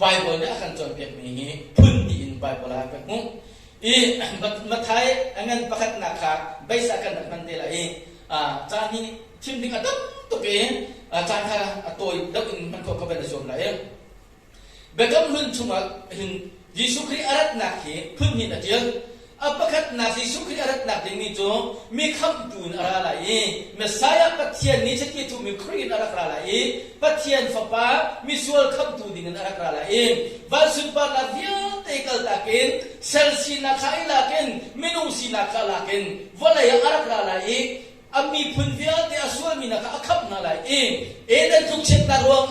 Bible เนี่ยขันจนเปียกนี้พื้นดิน Bible อะไรเป็นหุ้งมาไทยงั้นประคัตนักขาใบสักกันนักมันเดลัยจานนี้ทิมดิ้งอัดตุกจานข้าตัวดักมันก็เป็นส่วนไรเบกัมหุ่นชุมาหุ่นยิสุคริอารัตนักเหพื้นหินอัดเยอะประคัตนักยิสุคริอารัตนักดิ้งนี้จูมีคำจูนอะไรเมสายปัทเทียนนี้จะคิดจูมีครีนอะไรปัทเทียนฟ้ามีส่วนคำจูดิ้งอะไรวันสุดปานาเดียเตกลตากินเซลซีนักขายลากินเมนูซีนักขายลากินวันละอย่างอะไรอามีพื้นที่ที่อาศัยมีนักขับนั่นแหละเดินทุกเช็ดตาร่วง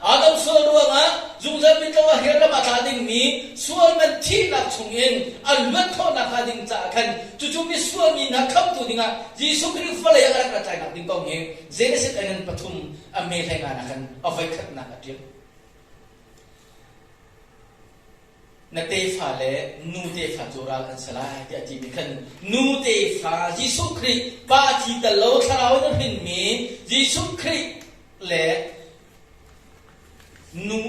อาดัมส่วนร่วงจุงจะมีตัวเฮระมาขาดิ่งมีส่วนมันที่นักชงอันเลือดเขานักขาดิ่งจากกันจู่ๆมีส่วนมีนักขับตัวดิ่งยิสุคริสต์วันละอย่างอะไรนักดิ่งตรงนี้เจเนสิตอันนั้นปฐุมอเมริกานักกันเอาไว้ขัดนักเดียวนักเตะฟ้าเล่นูเตะฟ้าจูราอันสลายที่อาจีบิคันนูเตะฟ้ายิสุคริสต์ป้าที่ตลอดทราวนั้นเป็นมียิสุคริสต์เล่นู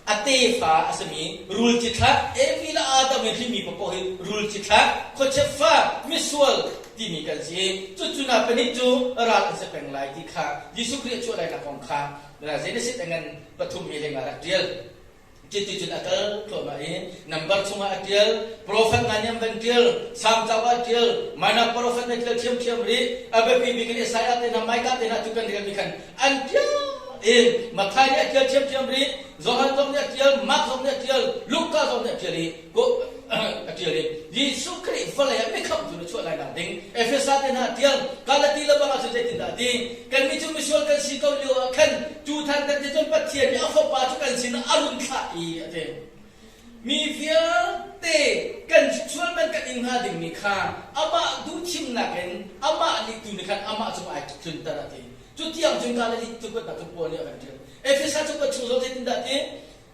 อาเตะฟ้าอาสมีรูลจิตละวิลาอาดามที่มีปกติรูลจิตละคนเชฟ้ามิสวลที่มีกันสิจู่ๆนับเป็นจู่รักจะเป็นไรที่ข้ายิสุคริสต์ช่วยอะไรนักของข้าแล้วเจเนสิตเงินปฐุมเรื่องอะไรเดียวจิตจุดอัตลตัวมานับบัตรสมาอัตลโปรเฟตงานยังเป็นอัตลสามจังหวัดอัตลมานับโปรเฟตอัตลเชื่อมรีอาเบบีบิกินสายอัตลนาไมค์อัตลนาทุกันเรียนบิกันอันเดียวมาไทยอัตลเชื่อมรีโซฮันตอมอัตลมาร์คตอมอัตลลูกาตอมอัตลก็อัตลยิสุคริสต์ฟังเลยไม่คำจุดช่วยอะไรนั่นดิ้งเอฟเอสอัตลนาอัตลกาลตีละบางสุดท้ายทิ้งดิ้งกันมิจุมิชวลกันสิเขาเลี้ยวกันจูทันกันจะจนปัจเจียนเอาฟ้าจุกันสินะอรุณข้าอีเด้มีเฟียเตกันชวนมันกันอิงหาดิ่งมีข้าอามาดูชิมนักเองอามาลิตุนิกันอามาจุมาจุนตระเตจุดที่ยังจุนกาลลิตุกตักปวนี่อะไรเด้เอฟเอสจุกจุดจุดทิ้งดิ้ง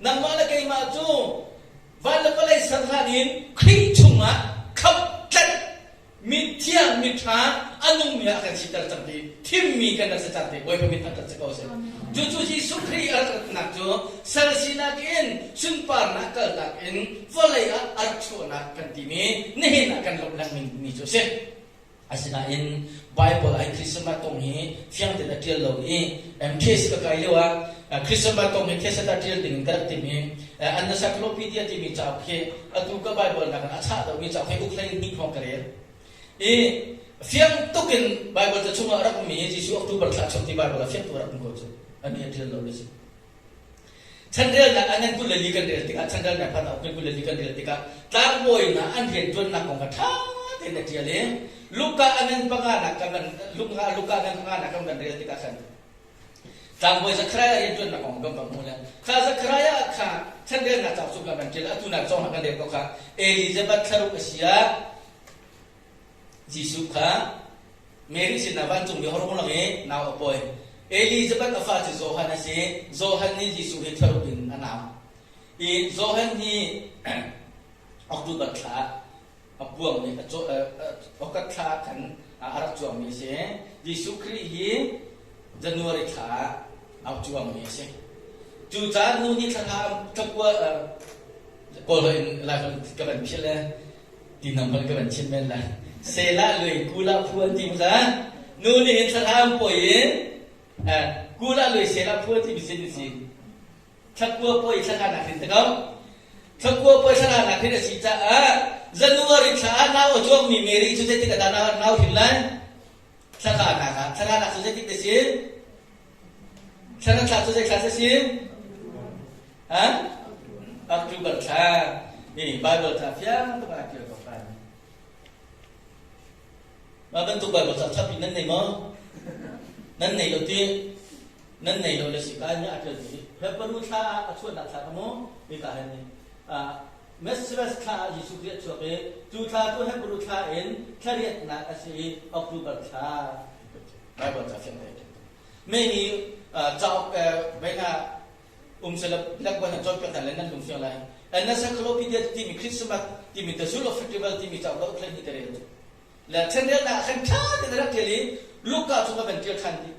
นั่งมาละกันมาจูวันละก็เลยสังหารินคลิ้งชุงขับจัดมิเทียนมิทราอันนุ่มมีอาการสิตาจังดีทิมมีกันนั่นจังดีไว้พมิตรจังก็เสียจู่ๆที่สุขรีอารักนักจู่เซลซีนักอินสุนปาร์นักกัลนักอินวันละอารักชัวนักกันที่มีนี่นักกันลบลังมีจู่เสียอาศัยอินไบเบิลไอคริสต์มาสตรงนี้เฟียงเดนเทียลโลอีเคสก็กลายว่าคริสต์มาสตรงนี้เคสตัดเทียลดิ่งกระดิ่งมีอันนั้นสักโลปีเดียที่มีจับเหตุตุกไบเบิลนักอาชาตัวมีจับเหตุอุคลัยนิคมกันเลยเฟียงตุกินไบเบิลจะช่วยรักมีจิสุออกตุบัลคลาชที่ไบเบิลเฟียงตัวรักมุขจุอันนี้เทียลโลเลยสิฉันเรียนนะอันนั้นกุลลีกันเรียนติกาฉันเรียนนะพันเอาเป็นกุลลีกันเรียนติกาตามบ่อยนะอันเรียนจนนักของกระทาเทียนเทียเลยลูกอันนั้นปังอานักกันลูกอันนั้นปังอานักกันเรียนติกาฉันตามบ่อยสักครั้งเรียนจนนักของกันบางมูลข้าสักครั้งข้าฉันเรียนนะจับสุขกันเทียนตุนักจงหักกันเรียนก็ข้าเอลิซาเบธทารุกเสียยิสุข้าเมริสินาวันจงมีฮอร์โมนอะไรน่าอภัยเอลิซาเบธฟ้าที่โซฮันนั่นสิโซฮันนี่ยิสุเฮทารุกินอันนั้นโซฮันนี่ออกดูบัตรขาอับวงนี่ออกกัดขาขันอารักจวงมีเสียยิสุคริฮีจันวาริขาอับจวงมีเสียจู่จานนู้นนี่ทำทักว่าก็เลยลายกันกันเชื่อเลยที่นำกันกันเชื่อมันละเซล่าเลยกูลาพูนที่มั้งซะนู้นนี่เห็นสถานป่วยกูลาเลยเซล่าพูนที่มิสินสิทักว่าป่วยสถานนักเรียนแต่ก็ทักว่าป่วยสถานนักเรียนสิจ้าจันวาริขาน้าวจวงมีเมริจุดที่กระดานน้าวหินลันสถานนักสุดที่เสียสถานนักสุดที่คลาสสิฮะอักตุบัลชา นี่ไบเบิลทับยาต้องการเกี่ยวกับการมาเป็นตัวไบเบิลทับปีนั้นในมั้งนั้นในเราที่นั้นในเราเลยสิการเนี่ยอาจจะดีเพื่อรู้ท่าชวนนักท่าขโมยมีการนี้เมสเวสท่ายิสุเรียช่วยจูท่าตัวให้รู้ท่าเองแค่เรียกนักอาศัยออกรูปท่าไบเบิลทับยังไงไม่มีเจ้าไม่น่าสลับลักวันจอยเป็นอะไรนั่นลุงเสียอะไรอันนั้นสักครู่พี่เดียที่มีคริสต์มาสที่มีเดซูโลเฟสติวัลที่มีเจ้าเราเคยมีแต่เรื่องและเช่นเดียวกันขันข้าที่ได้รับเกี่ยวกับลูกกาจุกเป็นเกี่ยวขันดี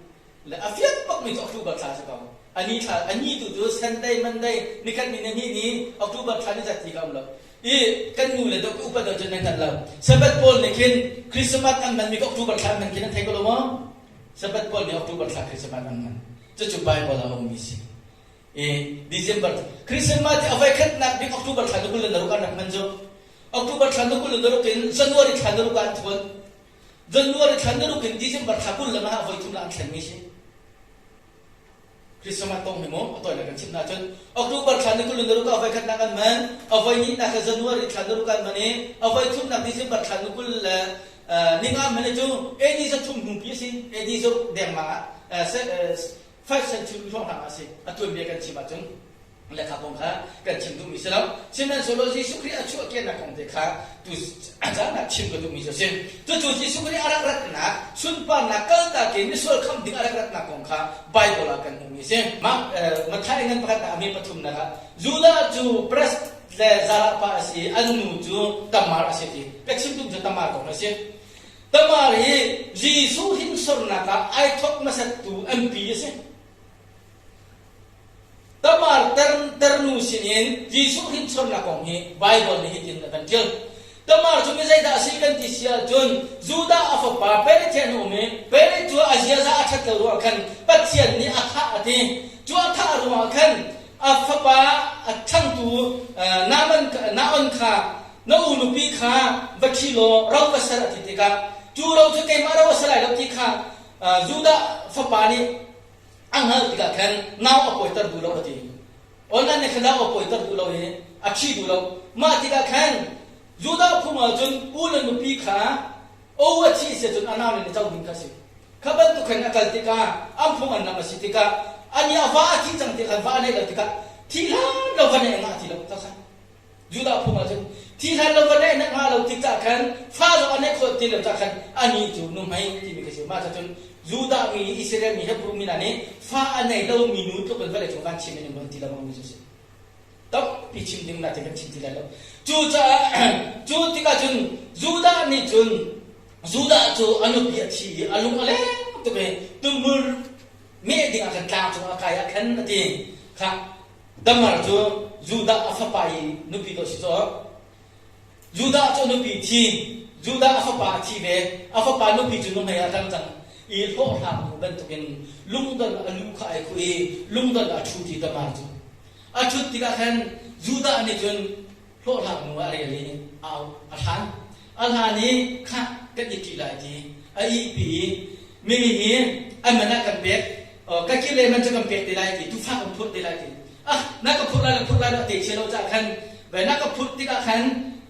และอาฟิยต์ปักมีออกรูปท่าสักครั้งอันนี้ท่าอันนี้ตัวสันได้มันได้นี่กันมีนี่ออกรูปท่านี่จัดที่กำลังอีกันนู่นเลยตัวอุปถัมภ์จนนั่นแล้วสัปดาห์พอลนี่คินคริสต์มาสอันมันมีออกรูปท่ามันคินนั่นไทยก็รู้มั้งสัปดาห์พอลนี่ออกรูปท่าคริสต์มาสอันมันจะจุดใบพอลเรามีสิDesember Christmas awai khat nak bi October thanu kul narukan nak manjo October thanu kul narukin January thanu rukan thon January thanu rukin December thakul lama awai thumla an thami si Christmas tong hemo atoi la kan chimna chon October thanu kul naruka awai khat nak an man awai ni nak January thanu rukan mane awai thumna December thanu kul ninga mane jo edi sa thum gung pi si edi so dema 5 century ช่วงหลังอาศัยตัวเบียกันชิบะจนและข้าพงศ์กันชิมดูมิสลามเช่นนั้นโซโลจิสุครีอาชัวเกี่ยนักของเด็กข้าตัวอาจารย์นักชิมกันดูมิสเช่นตัวจูจิสุครีอารักรักนักสุนปานักกัลตาเกี่ยมิสวลคำดิ้งอารักรักนักของข้าไบเบิลกันดูมิสเช่นมาท้ายเงินประกาศมีปฐุมนะครับจูดาจูเพรสและซาลาปาสีอันนูจูตัมมาร์อาศัยที่กันชิมดูจูตัมมาร์ของเราเช่นตัมมาร์ฮีจีสุหินสุรนักไอทอกมาสัตตูเอ็มพีเช่นTamar ternusin Yesus hin sorna kong hi Bible ni hitin na kantil Tamar cumi zai da asikan tisya jun Zuda afapa pere tiyan ume pere jua azia za atat ruakan Patiyan ni akha ati jua akha ruakan afapa atang tu naon ka naunupi ka bakilo raw basar atitika Juraw tu kay maraw salay raw tika Zuda afapa ni ang hal tiga kan naw apoy tar dulaw ati ona ne khana apoy tar dulaw he achi dulaw ma tiga kan juda phuma jun ulan nu pi kha o achi se jun anaw ne chaw din ka se khaban tu khan akal tika am phum an nam si tika ani awa ki chang tika va ne la tika thila lo va ne nga ti lo ta kha juda phuma jun thila lo va ne na nga lo tika kan fa lo ane kho ti lo ta kan ani ju nu mai ti mi ka se ma ta jun Juda mi Israel mi Hebrew mi nane fa anai lo minut to bel bel chokan chime ne bonti la mo mi jose tab pichim ding na te kan chim tila lo ju tika jun Juda ni jun Juda jo anu pi chi alung ale to be tumur me ding akan ta jo akaya kan ati kha damar jo Juda afapai nu pi to si jo Juda jo nu pi thi Juda afapa thi be afapa nu pi ju nu me ya tangอีโลหะมันเป็นตัวเป็นลุงดันอลูกไอ้คุยลุงดันอาชุติตมาจุอาชุติก็แค่จูดานี่จนโลหะมันอะไรเลยเอาอาหารนี้ข้าก็ยิ่งกี่หลายทีไอ้ปีไม่มีเงี้ยไอ้มันน่ากันเบ็ดก็คิดเลยมันจะกันเบ็ดได้หลายทีทุกฝ่ายกันพูดได้หลายทีนักก็พูดอะไรติเชลจากขันแบบนักก็พูดที่ก็ขัน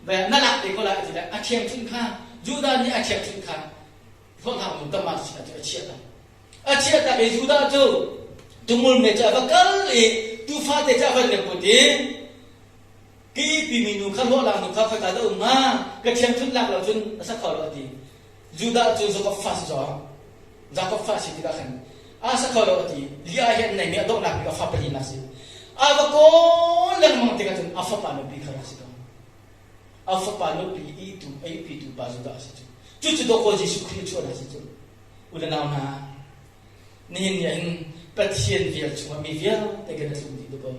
แบบน่ารักดีก็หลายทีแล้วอาเชียงทิ้งข้าจูดานี่อาเชียงทิ้งข้าเพราะทำมันต้องมาสิ่งที่เชื่อแต่ไอ้ยูดาจูตุมุลเมจ่าว่ากัลอีตูฟ้าเตจ่าว่าเล็บดีกี่ปีมินุข้าหัวหลังนุข้าฟังตาดูมาก็เทียมทุนหลักเราจนสักขอเราดียูดาจูจะก็ฟาสจ้าจะก็ฟาสิที่กันสักขอเราดีลีอาเห็นในเมียต้องหนักก็ฟาไปยินนะสิว่าก็เรื่องมันที่กันจนฟ้าปานุปีขนาดสิกันฟ้าปานุปีอีตูไอปีตูบาจูดาสิจุดตัวคนที่สุขีชัวร์นะสิจุดอุลนาวนานี่ยังปัจเจียนเวียชัวมีเวียแต่กันสุดที่ตัว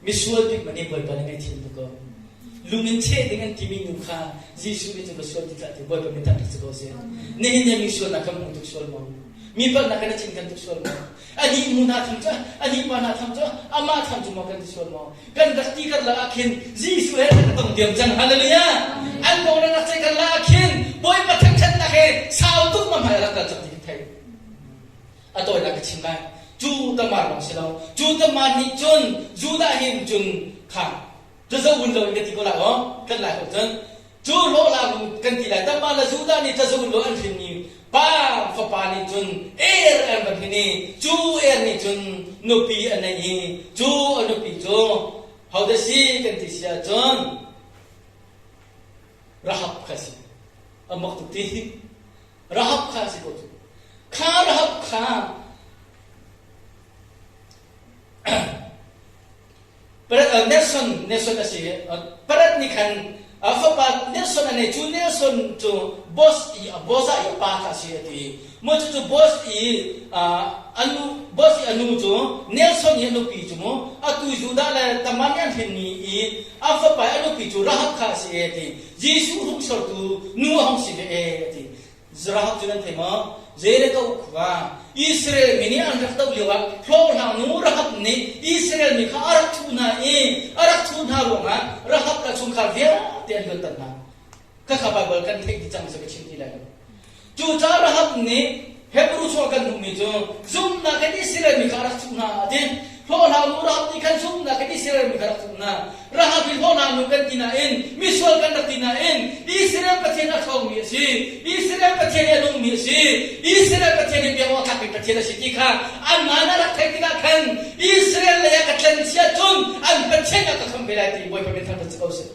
มีชัวร์ที่มันนี่บ่อยๆนี่ที่ตัวลุงนี่เช่denganที่มีนุขายิสุนี่จะชัวร์ที่ตัวบ่อยๆมีตั้งแต่ตัวเสียนี่ยังมีชัวร์นักมุ่งทุกชัวร์มั้งมีปัญหากันจริงกันทุกชัวร์มั้งอันนี้มุนาทำจ้ะอันนี้ปานาทำจ้ะอามาทำจุมากันทุกชัวร์มั้งกันดักที่กันละอาคินยิสุเอ๋ต้องเตรียมจังฮาเลลูยาอันโดนนักใจกันละอาคินบ่อยมาทั้งฉันนะเฮ้สาวตุ้มมาหายรักกันจังที่ไทยอันโดนนักชิมได้จูตมาร์ลงเสียแล้วจูตมาร์นี่จนจูดาหิมจนข้า จะจะวุ่นเลยกันที่ก็ละอ๋อกันหลายคนจนจูโลลากันที่หลายแต่มาละจูดานี่จะวุ่นเลยอันที่นี่ป้าฟ้าปานี่จนเอร์อันแบบนี้จูเอร์นี่จนนุปีอันนี้จูนุปีจูเขาจะซีกันที่เสียจนระหับข้าศึกอมักตุตีระหับข้าศึกก็ข้าระหับข้าเนลสันนั่นสิประเด็นนี้คันฟ้าปาเนลสันอันนี้จูเนลสันจูบอสอีป้าข้าศึกที่มั่วจูบอสอีอนุจูเนลสันอนุปีจูมั่วตุยจูดาเลยตามยันเห็นนี่ฟ้าปาอนุปีจูระหับข้าศึกที่ยิสุรุ่งสดตูนัวห้องสิเอที่ระหับจูนั่นเถอะมั้งเจริญก็ว่าอิสราเอลมินิอันรักตัวเดียวว่าพลอยหานูระหับนี่อิสราเอลมีข้าอารักทุนาอารักทุนาลงอ่ะระหับกระชุ่มขาเดียวเตียนกันตั้งนะข้าขับไปเบิร์กันเทคดิจังสักชิ้นที่แล้วจู่จ้าระหับนี่เฮบรูชวกันนุ่มนี่จู่ซุ่มนักอิสราเอลมีข้าอารักทุนาเดียพลอยหานูระหับนี่กันซุ่มนักอิสราเอลมีข้าอารักทุนาระหับที่พลอยหานูกันที่น่ามิสวลกันนักที่น่าอิสราเอลประเทศนักท่องมีสิอิสราเอลประเทศนุ่มมีสิอิสราเอลประเทศเบียร์ว่าขับไปประเทศสิที่ข้าอันนั้นรักใครที่น่าขันอิสราเอลเลยกัดเล่นเสียจนอันประเทศนักคำเวลาที่บอยเป็นทางประเทศเขาสิ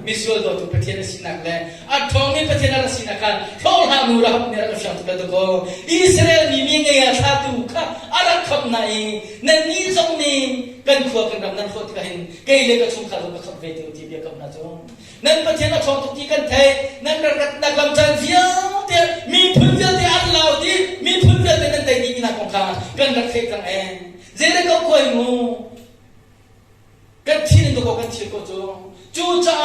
มิสวลตัวทุกประเทศสินักเลยอันท้องมีประเทศนักสินักขันเขาหานูระหับเนี่ยเราช่างตัวตัวก็อิสราเอลมีเงี้ยชาติข้าอารักคำไหนนั่นนี่ตรงนี้กันขวบกันรำนั้นขวบกันเห็นเกย์เลยก็ชุ่มขาดก็ขับเวทีที่เบียร์กับนาจงนั่นประเทศนักท่องทุกที่กันเทนั่นนักลำจันเสียเดียมีพื้นเดียวที่อันลาวที่มีพื้นเดียวที่นั่นแต่ดีนักของข้ากันรักเทกันเองเจริญก็คอยงูกันที่นั่นก็กันที่ก็จูจ้า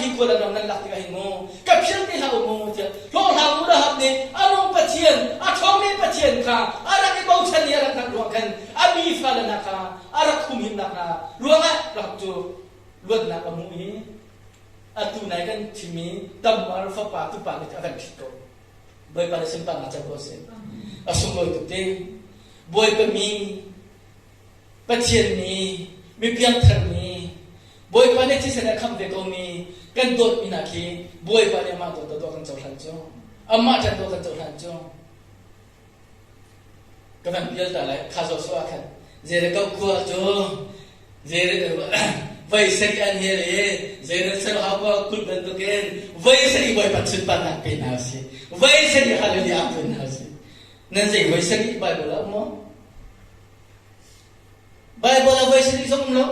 ฮิโคลานั่นหลักที่กันงูกับเชื่อที่หางูเจ้าโลหะงูระหับเนี่ยอารมณ์ประเทียนท้องไม่ประเทียนข้าอารักที่บ่าวชันเนี่ยรักนักรวมกันมีฟ้าละนักข้าอารักคุมินนักข้ารวมกันรักจูรวดนักมุ้ยtu naik kan cimi tambah apa tu pakai akan kita boy pada sempat macam bosen asum boy tu deh boy kami pacien ni mipiang terni boy pada ci sana kam de kami kan dot minaki boy pada ma dot kan jauh hanjo amma dan dot kan jauh hanjo kan biar tak lah kaso suakan jadi kau kuat jo jadi vậy sẽ anh hiểu đấy, giờ nó sẽ học qua cút đơn tu kia, vậy sẽ đi vậy bắt chước bắt nạt bên nào xí, vậy sẽ đi hallelujah bên nào xí, nên gì vậy sẽ đi Bible là không? Bible là vậy sẽ đi không lo?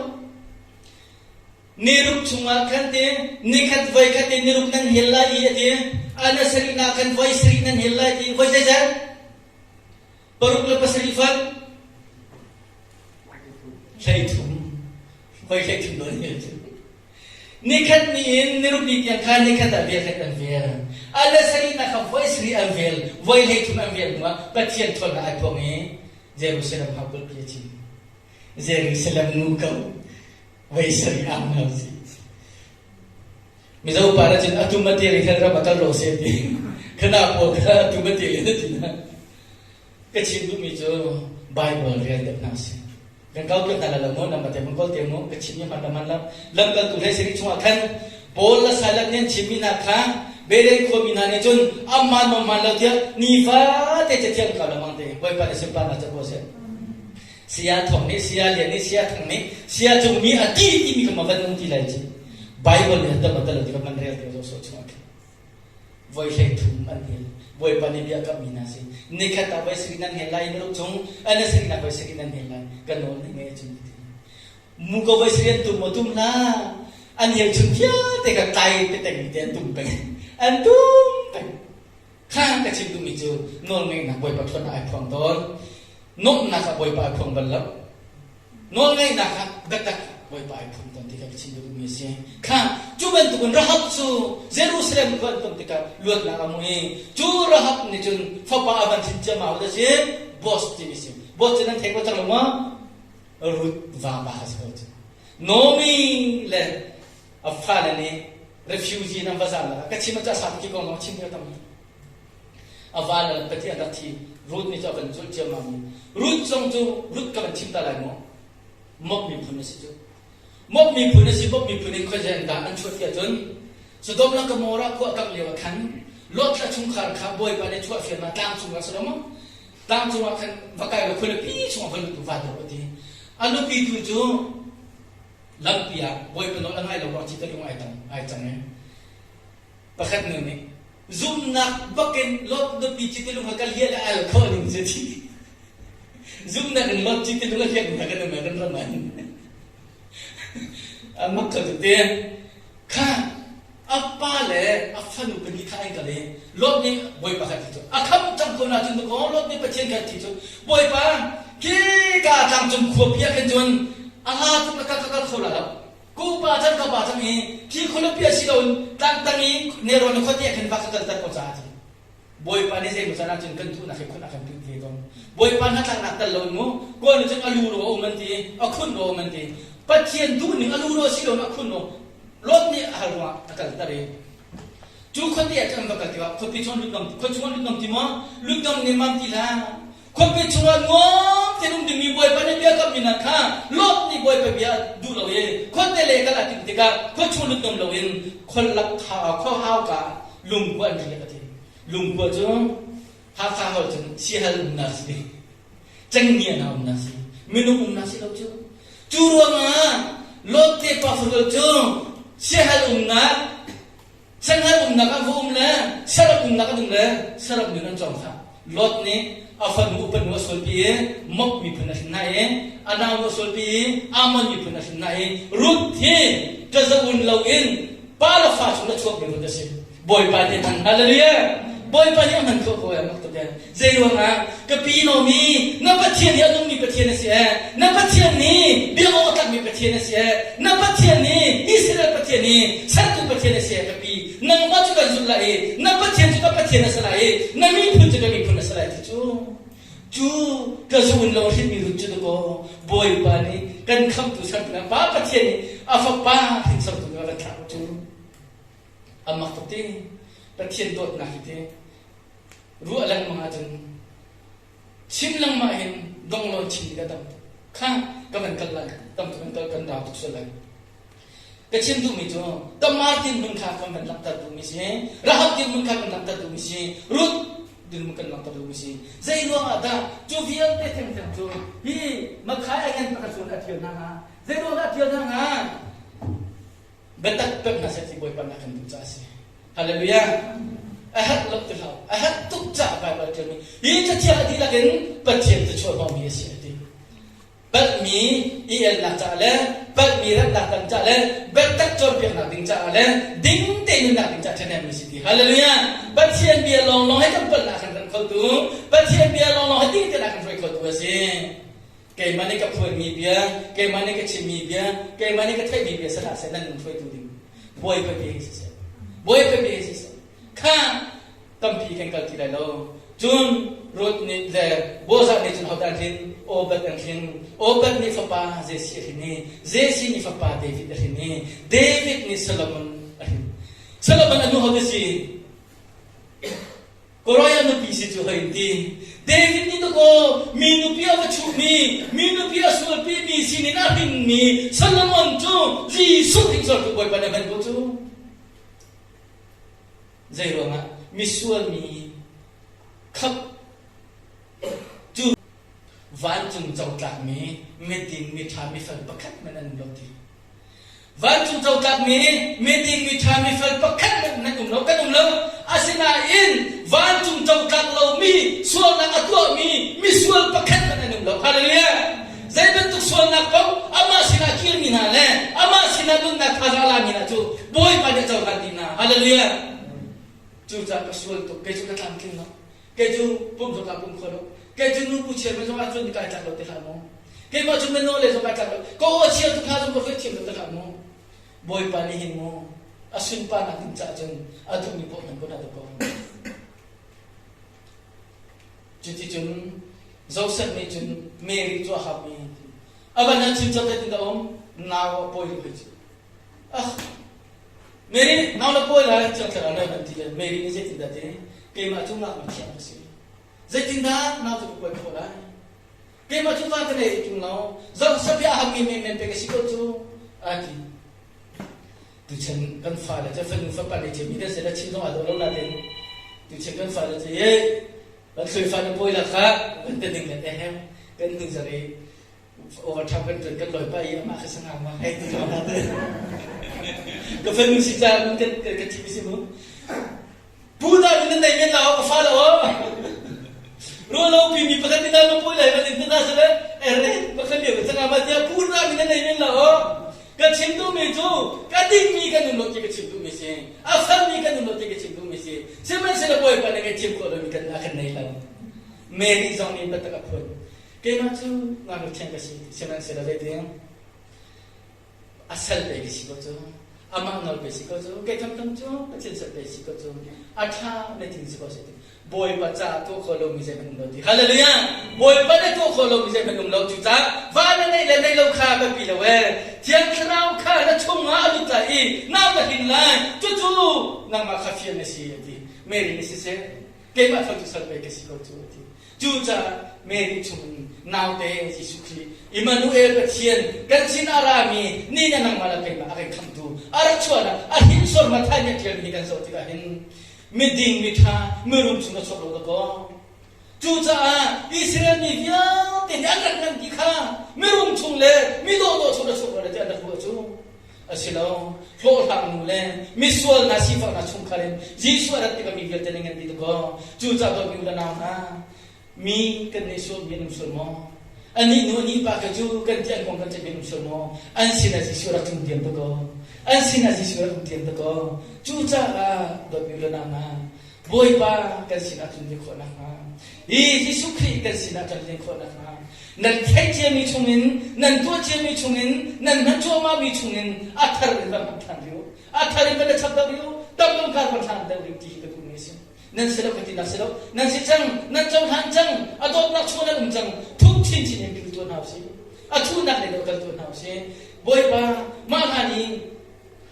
Niruk cuma kan dia, nikat vậy kan dia niruk nang hela dia dia, ana seri nak kan vậy seri nang hela dia, vậy saja. Baru lepas rifat, saya itu. Vậy thì chúng tôi hiểu chứ. Nikat ni nirup ni tiang kan nikat aviel nikat aviel. Ada seri nak kawai seri aviel. Vậy thì chúng aviel mua. Patian thol na agong Jerusalem habul piaci. Jerusalem nukau. Vậy seri amnau si. Misal para jen atumati lihat bakal rose di. Kenapa atumati lihat tina? Kecil tu misal Bible lihat tak nasi. Dan kau pun tak lalu nama temu kau temu kecilnya mana lam tulis seri cuma kan bola salahnya cimi nakha beri kau minane jun aman memalau dia nifa tejetian kalau mande boy pada sempat aja bosan sia thong ni sia lian ni sia thang ni sia jumi ati ini kemakan nanti lagi Bible ni ada betul di mana real dia so cuma boy saya tu mandi boy pani dia kami nasi nikat apa serinan helai nurut jong ada serinan apa serinan helai kanon ni ngay jong itu muka boy serian tu motum lah an yang jong dia tega tai peteng dia tumpeng an tumpeng khang kecil tu mijo nol ngay nak boy patron ai phong ton nok nak boy pa phong balap nol ngay nak betak boy pa ai phong ton tega kecil tu mijo khang cuban tu pun rahab su Jerusalem kan pun tega luat nak kamu ni cu rahab ni jun fapa aban cinca mau dah si bos ti mijo bos jangan tega terlalu rut va bahas kau tu nomi le afala ni refugee nam bazala kecil macam satu kiko mau cinta tamu afala peti ada ti rut ni tu aban cinca mau rut song tu rut kaban cinta lagi mo mok ni pun mesti tu มบมีผู้นสิมบมีผู้นคนเจนดาอันช่วยเฟียจนสุดท้ายนักมรก็กักเลี้ยวขันลดละชุมขารขาบอยไปในช่วยเฟียมาตามชุมกันสลมตามชุมกันว่าใครเราคนพี่ชุมกันดูว่าตัวดีอันนู้นพี่ดูจูลำปีอะบอยเป็นน้องง่ายเราบอกจิตใจง่ายจังเนี่ยประคัดหนึ่งนี่ซุ่มนักบักเก็นลดดูปีจิตใจลุงกันเลี้ยแล้วเขาหนึ่งจะที่ซุ่มนักลดจิตใจลุงเลี้ยกันกันเหมือนกันประมาณมักจะตัวเดียข้าอัปป้าเลยอัฟฟันุเป็นที่ข้าเองกันเลยลดนี่บอยประคัดที่จุอาคำจำคนน่าจุนตัวลดนี่ประเทศกันที่จุบอยป้ากี่กาจำจำขวบเพียกันจนอาหารทุกนักการเขาแล้วกูป้าจันกับป้าจันนี้ที่คนเพียสิเราตั้งนี้เนรวันเขาเที่ยงกันบ้ากันแต่ก็จ่าจีบอยป้าเนี่ยเสียมุสนาจนกันทุนนักคนนักพิธีตรงบอยป้านักนักตลอดมั้งกูนึกถึงอาลูโรโอมันทีอาคุณโรมันทีปัจเจียนดูนี่อาลูโรสิเรานักคุณโรรถนี่อารัวนักการตะเรจูคนที่อยากจะมากันที่ว่าคนพิจารณาลุกน้ำคนชวนลุกน้ำที่มั้งลุกน้ำเนี่ยมันที่ละคนพิจารณางอที่นุ่มที่มีบอยป้าเนี่ยเบียกับมีนักข้ารถนี่บอยป้าเบียดูเราเองคนเตะกันละที่ติกาคนชวนลุกน้ำเราเองคนลักข่าวข้าวหาวกันลุงกวนที่ละที่ลุงกวนจูหาข้าวจนเสียหลุมนาสิจังเนียนาอุนาสิมินุอุนาสิเราจูจูรัวงารถเตะป้าฟุตบอลจูเสียหลุมนาสังหารนักวุ่นเลยสารบุญนักบุญเลยสารบุญนั่นจงค่ะลดนี้อาฟันมุปนุสุลปีมกมีพุนัสนัยอานามุสุลปีอามันมีพุนัสนัยรุดที่จะจะอุ่นเราเองปาลฟ้าชุนละชวบมีมุดเสียบอยปานี่ทันฮาเลลูยาบอยปานี่มันเขาโอยมักตัวเดียวเจริญนะกับพี่น้องมีนับปัจเจียนยานุ่มมีปัจเจียนเสียนับปัจเจียนนี้เบี้ยโอตักมีปัจเจียนเสียนับปัจเจียนนี้อิสราเอลปัจเจียนนี้สัตว์ปัจเจียนเสียกับพี่นังมาจุกันจุลายนับปัจเจียนจุกันปัจเจียนสลายนังมีพุทธกันมีพุทธสลายที่จูกระสุนเราที่มีรุ่นจุดก็บอยปานี่กันคำตุสันนะป้าปัจเจียนนี้อาฟักป้าที่สัมตุกันทักจูอามักตุที่ปัจเจียนโดดนักที่รู้อะไรมาจนชิมลังมาเห็นดงโลชิกันตั้งข้างก็มันกันละตั้งมันกันดาวทุกส่วนเลยก็ชิมดูมิจูตั้งมาที่มึงข้าก็มันลังตัดดูมิสิรักที่มึงข้ามันลังตัดดูมิสิรู้ดินมึงกันลังตัดดูมิสิใจรู้ว่าจูฟิลเตะทั้งจูฮีมาขายกันประชุมอาทิตย์นั้นใจรู้อาทิตย์นั้นเบ็ดตักเป็ดน่าเสียที่บอยปานักกันดูจ้าสิฮาเลลูยาahad lok terlalu ahad tuk cak pai pai termi ini cacik hati lagi pacien tu cuba kami isi hati bal mi iel nak cale bal mi rat nak tan cale betak cor piak nak ting cale ding ting nak ting cak chane mi siti haleluya pacien biar long long hai tempel nak kan kau tu pacien biar long long hai ting nak kan kau tu asi kai mana ke puan mi biar kai mana ke cimi biar kai mana ke thai mi biar salah saya nan kau tu ding boy pe biar isi boy pe biar isiข้าตั้มพีกันกันที่ไหนเราจุนรถนี่แหละบัวสักนี่จุนเขาดังขึ้นโอเบดังขึ้นโอเบดนี่ฟ้าป่าเจสีขึ้นนี่เจสีนี่ฟ้าป่าเดวิดขึ้นนี่เดวิดนี่โซโลมอนโซโลมอนอนุเขาจะสิก็รอยันปีสิจูให้ดีเดวิดนี่ตัวก็มีนุพิอาวัชุมีนุพิอาสุลปีมีสินี่น่าหินมีโซโลมอนจูจีสุดที่สุดตัวบอยปานนั้นก็จูใจรู้ไหมมิสวลมีขับจูวันจุงเจ้าตักมีไม่ดิ้งไม่ทำไม่ฟังประคัดมันนั่นลงทีวันจุงเจ้าตักมีไม่ดิ้งไม่ทำไม่ฟังประคัดมันนั่นอุ้มเรากันอุ้มเราอาศินาอินวันจุงเจ้าตักเรามีส่วนนักตัวมีมิสวลประคัดมันนั่นอุ้มเราฮาเลลูยาใจเป็นทุกส่วนนักเขาอามาศินาคิลมีนาเล่อามาศินาดุนนักพาราลามีนาจูบอยปานเจ้าตักดีนาฮาเลลูยาจูจ่าก็ส่วนตัวแกจูก็ทำกินเนาะแกจูปุ่มตัวกับปุ่มคนแกจูนู้ผู้เชี่ยวชาญจนกลายจากเราเตะขาโม่แกมาจูไม่โน่เลยจนกลายจากเราก็ว่าเชี่ยวทุกข้าจนก็เฟซเชี่ยวเตะขาโม่บอยปานี่หินโม่อาสุนปานักดินจ่าจนอาตุมีพวกมันก็ได้ตัวก็จุดที่จนเจ้าสักนี่จนเมริตัวขับมีอาบันนั้นจุดเจ้าเด็กที่เราหนาวปอยไปจูमेरी नाव ना कोई लायक चल चला ना बनती है मेरी निजे चिंता थी कि मैं चुना मच्छी मच्छी जे चिंता नाव तो कोई खोला है कि मैं चुना करे चुनाव जब सब या हम में पे किसी को चु Ati tu chen kan fa la cha fa nu fa pa le che mi de se la chin lo a lo la de tu chen kan fa la che ye la khoi fa na poi la kha kan te ding la hem kan nu za re over top kan loi pa ye ma kha sang ma hai tu la de ka fa nu si cha kan chi bi si mo pu da min dai men la ka fa la o ro lo pi mi pa kan na lo poi la ma din ta sa le re ba kan le sang ma dia pu da min dai men la o ka chim tu me jo ka ding mi ka nu lo ke chim tu me se a fa mi ka nu lo ke chim tu me se se ma se la poi pa ne ke chim ko lo mi kan na kan nei la Mary zong ni ba ta ka phun ke na chu nga lo chen ka si se ma se la le de asal be si ko jo ama ngal be si ko jo ke tham tham jo pa chen sa be si ko jo a tha ne ting si ko se boy pa cha to ko lo mi se kan lo di hallelujah boy pa ne to ko lo mi se kan lo ju cha va ne nei le nei lo kha ba pi lo we tiang khrao kha na chung nga lu ta i na ba hin lai chu chu na ma kha fian ne si di Mary ni si se ke ma fa tu sal be ke si ko chu di chu cha Mary chung now te Jesus Christ Emmanuel ba thian kan sin arami ni na nang mala pe ma ka kham tu ara chwa a hin sor ma tha ne thian ni kan so ti ka hin Miding mitha merum chung na chok lo ko chu cha Israel ni via te anak nan ki kha merum chung le mi do chok na chok le te anak ko chu asilo lo thang nu le miswal na sifa na chung kharen Jesus rat te ka mi vel te ngan ti ko chu cha do mi la na na mi kan ne so mi num so mo ani no ni pa ka chu kan jan kong kan che mi num so mo an sin na Jesus rat chung tiam to ko an sin na Jesus rat chung tiam to ko chu cha do mi la na na boy pa kan sin na chung ko na ha i Jesus Christ kan sin na chung ko na ha nan thai che mi chung in nan to che mi chung in nan na cho ma mi chung in athar ba ma than rio athar ba na chap da rio tam dong kar pa than da ri ti ka tu ni sin nan se lo ka ti na se lo nan si chang nan chong han chang adot na chona chang thuk chin chin ni tu na si a thu na le ka tu na si boy pa ma ha ni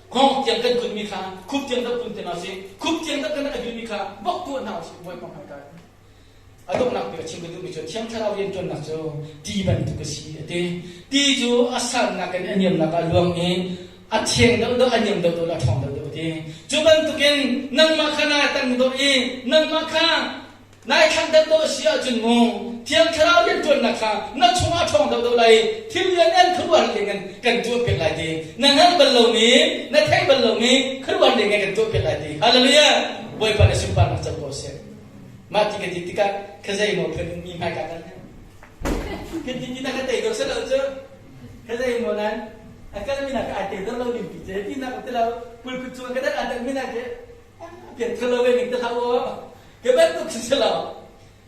Kong tiang kan kun mi kha khup tiang da kun te na si khup tiang da kan a bi mi kha bok tu na si boy pa ha ka adok nak pe chim du mi cho thiam tharau yen ton na cho ti ban tu ka si te ti jo asan na kan anyam na ka luang e a cheng do anyam do la thong do te chu ban tu ken nang ma khana tang do e nang ma kha nai khang da do sia chun mo thiam tharau yen ton na kha na chunga thong do lai thim yen an khruan le ngan kan tu pe lai te na nang bal lo mi na thai bal lo mi khruan le ngan kan tu pe lai te hallelujah boy pa na simpan na cha ko se mati ke titika khazai mo phen mi mai ka kan ke ti na ka te do sa lo jo khazai mo nan akal mi na ka ate do lo ni pi je ti na ka te lo pul ku chu ka da ate mi na ke pe thlo we ni ta ha wo ke ba tu chi lo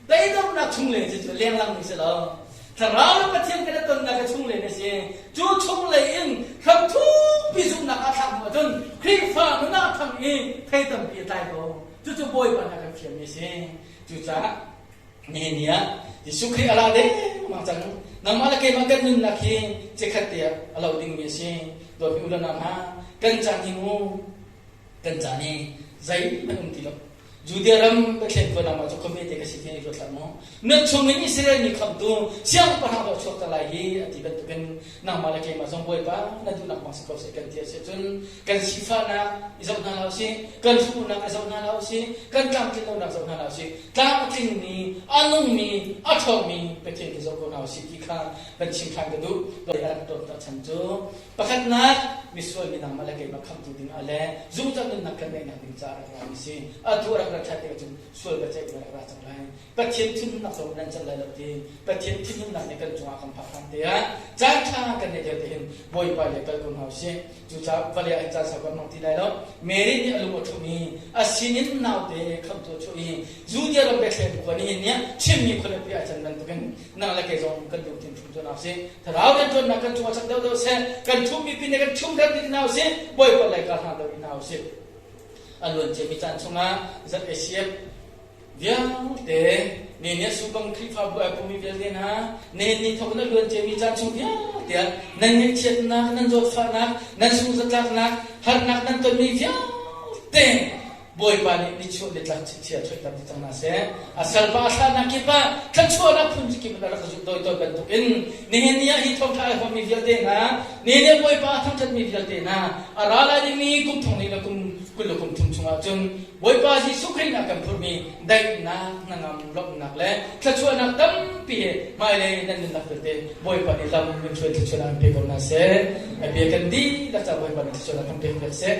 dai do na chung le je jo leng lang ni se lo ta ra lo pa thiam ka da ton na ka chung le ne se chu chung le in kham thu pi zu na ka thang mo jon khri fa na thang i thai tam pi tai ko chu boy pa na ka phiam ni se chu cha ne nia Yesu Christ ala de ma chang nang ma la ke ma kan nun na khi che khat te ala ding mi se do pi ula na ma kan cha ni mu kan cha ni zai na um ti lo judiaram ba khen ko na ma cho khome te ka si te ro tla mo na chung ni Israel ni kham tu siang pa ha do chok ta lai hi ati ba tu kan nang ma la ke ma song boy pa na du na ma se ko se kan tia se chun kan sifa na izau na lao si kan fu na izau na lao si kan kam ti lo na izau na lao si ta ma ting ni anung mi athom mi pe te ki zo ko na si ki kha kan sim thang ga du do ya to ta chan chu pakhat na misol ni nang ma la ke ma kham tu ding ale zu ta na kan na ding cha ra mi si a tu ra ra cha te chu sual ga che ra ra chang lai pa thien thim na so nan chal lai lo ti pa thien thim na ne kan chwa kam pha kham te ya cha tha kan ne te hin boy pa le kal ko na si chu cha va le cha sa ko no ti lai lo meri ni alu mo thu mi a sinin naw te kham to chu i zu dia ro be khe ko ni ni chim ni ko le pi a chan nan to kan na la ke zong kan du tin thu to na si tha raw den to na kan chwa chak do se kan thu mi pi ne kan chum kan ti na si boy pa le ka ha do na si alun che mi chan chunga zat esiep viang te ne ne su bang kri fa bu apu mi vel den ha ne ni thok na lun che mi chan chung viang te nan ne chet na nan zo fa na nan su zat lak na har nak nan to mi viang te boy pani ni chu le tlak chia choi tam ti chang na se asal ba sa na ki pa khan chu na phun ki ba la ju doi to ban to in ne nia hi thong tha fa mi vial te na ne boy pa thang chat mi vial te na ara la ni kum thong ni na kum kul kum thum chunga chung boy pa ji su khin na kam phur mi dai na ngam lok nak le kha chu na tam pi mai le nan nak te boy pa ni lam min chu chu na pe ko na se ai pe kan di la cha boy pa ni chu na kam pe se